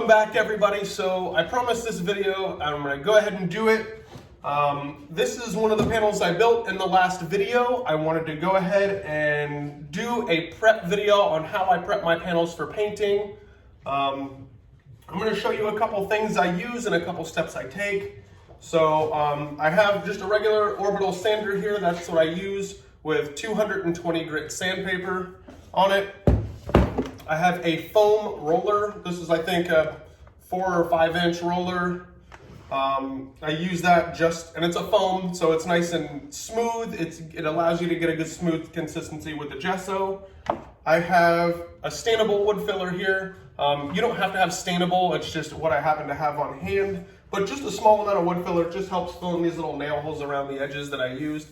Welcome back, everybody. So I promised this video, I'm gonna go ahead and do it. This is one of the panels I built in the last video. I wanted to go ahead and do a prep video on how I prep my panels for painting. I'm gonna show you a couple things I use and a couple steps I take. So I have just a regular orbital sander here. That's what I use with 220 grit sandpaper on it. I have a foam roller. This is, I think, a 4 or 5 inch roller. I use that and it's a foam, so it's nice and smooth. It allows you to get a good smooth consistency with the gesso. I have a stainable wood filler here. You don't have to have stainable, it's just what I happen to have on hand. But just a small amount of wood filler just helps fill in these little nail holes around the edges that I used.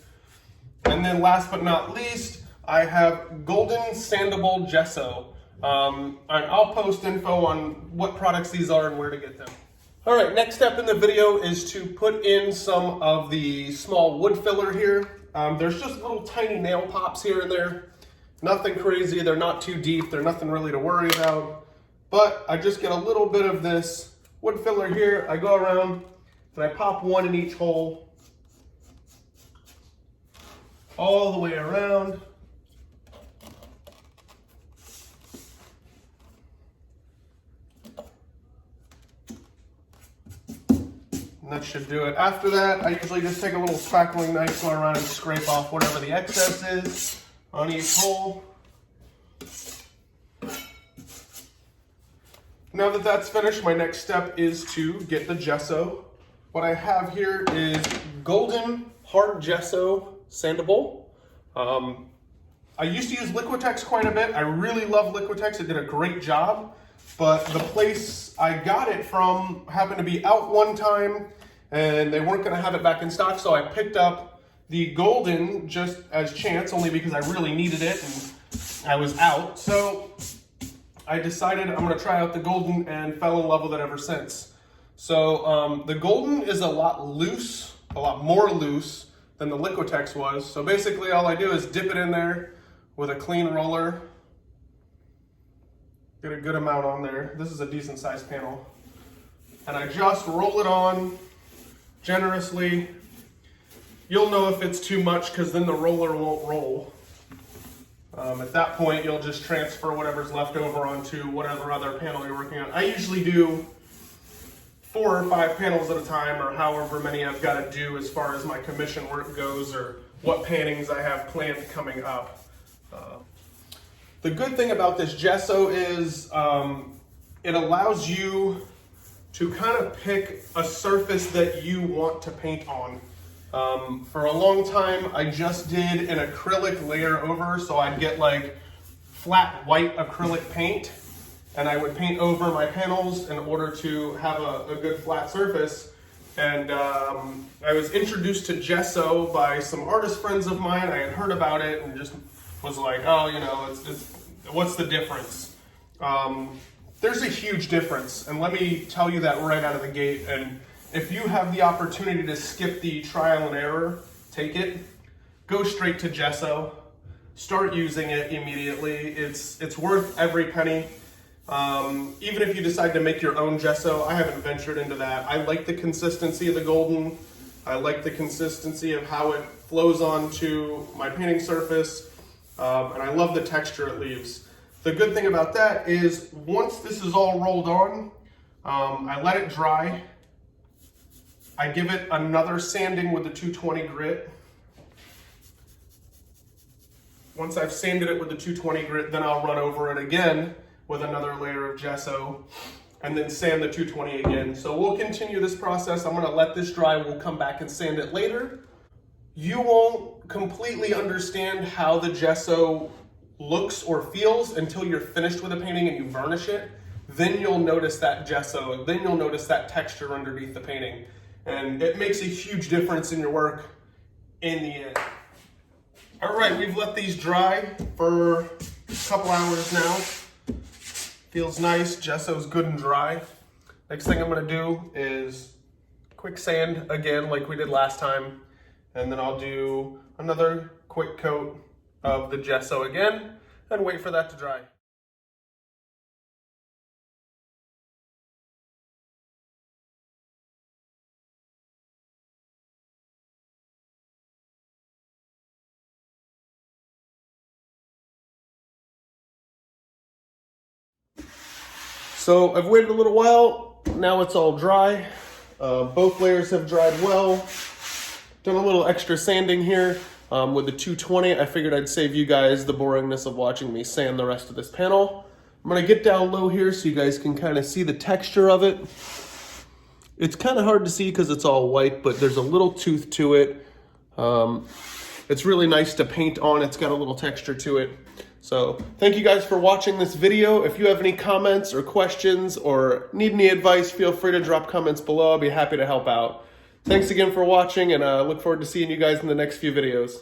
And then last but not least, I have golden sandable gesso. And I'll post info on what products these are and where to get them. All right, next step in the video is to put in some of the small wood filler here. There's just little tiny nail pops here and there. Nothing crazy, they're not too deep, they're nothing really to worry about. But I just get a little bit of this wood filler here. I go around and I pop one in each hole. All the way around. And that should do it. After that, I usually just take a little spackling knife, go around and scrape off whatever the excess is on each hole. Now that that's finished, my next step is to get the gesso. What I have here is golden hard gesso sandable. I used to use Liquitex quite a bit. I really love Liquitex. It did a great job. But the place I got it from happened to be out one time and they weren't gonna have it back in stock, so I picked up the golden just as chance, only because I really needed it and I was out. So I decided I'm gonna try out the golden and fell in love with it ever since. So the golden is a lot more loose than the Liquitex was. So basically all I do is dip it in there with a clean roller. Get a good amount on there. This is a decent sized panel. And I just roll it on generously. You'll know if it's too much because then the roller won't roll. At that point, you'll just transfer whatever's left over onto whatever other panel you're working on. I usually do 4 or 5 panels at a time, or however many I've got to do as far as my commission work goes, or what paintings I have planned coming up. The good thing about this gesso is it allows you to kind of pick a surface that you want to paint on. For a long time, I just did an acrylic layer over, so I'd get like flat white acrylic paint, and I would paint over my panels in order to have a good flat surface. And I was introduced to gesso by some artist friends of mine. I had heard about it and just was like, oh, you know, what's the difference? There's a huge difference, and let me tell you that right out of the gate. And if you have the opportunity to skip the trial and error, take it. Go straight to gesso. Start using it immediately. It's worth every penny. Even if you decide to make your own gesso, I haven't ventured into that. I like the consistency of the golden. I like the consistency of how it flows onto my painting surface. And I love the texture it leaves. The good thing about that is once this is all rolled on, I let it dry. I give it another sanding with the 220 grit. Once I've sanded it with the 220 grit, then I'll run over it again with another layer of gesso and then sand the 220 again. So we'll continue this process. I'm gonna let this dry. We'll come back and sand it later. You won't completely understand how the gesso looks or feels until you're finished with a painting and you varnish it. Then you'll notice that gesso, then you'll notice that texture underneath the painting. And it makes a huge difference in your work in the end. All right, we've let these dry for a couple hours now. Feels nice, gesso's good and dry. Next thing I'm gonna do is quick sand again like we did last time. And then I'll do another quick coat of the gesso again and wait for that to dry. So I've waited a little while. Now it's all dry. Both layers have dried well. Done a little extra sanding here with the 220. I figured I'd save you guys the boringness of watching me sand the rest of this panel. I'm gonna get down low here so you guys can kind of see the texture of it. It's kind of hard to see because it's all white, but there's a little tooth to it. It's really nice to paint on. It's got a little texture to it. So thank you guys for watching this video. If you have any comments or questions or need any advice, feel free to drop comments below. I'll be happy to help out. Thanks again for watching, and I look forward to seeing you guys in the next few videos.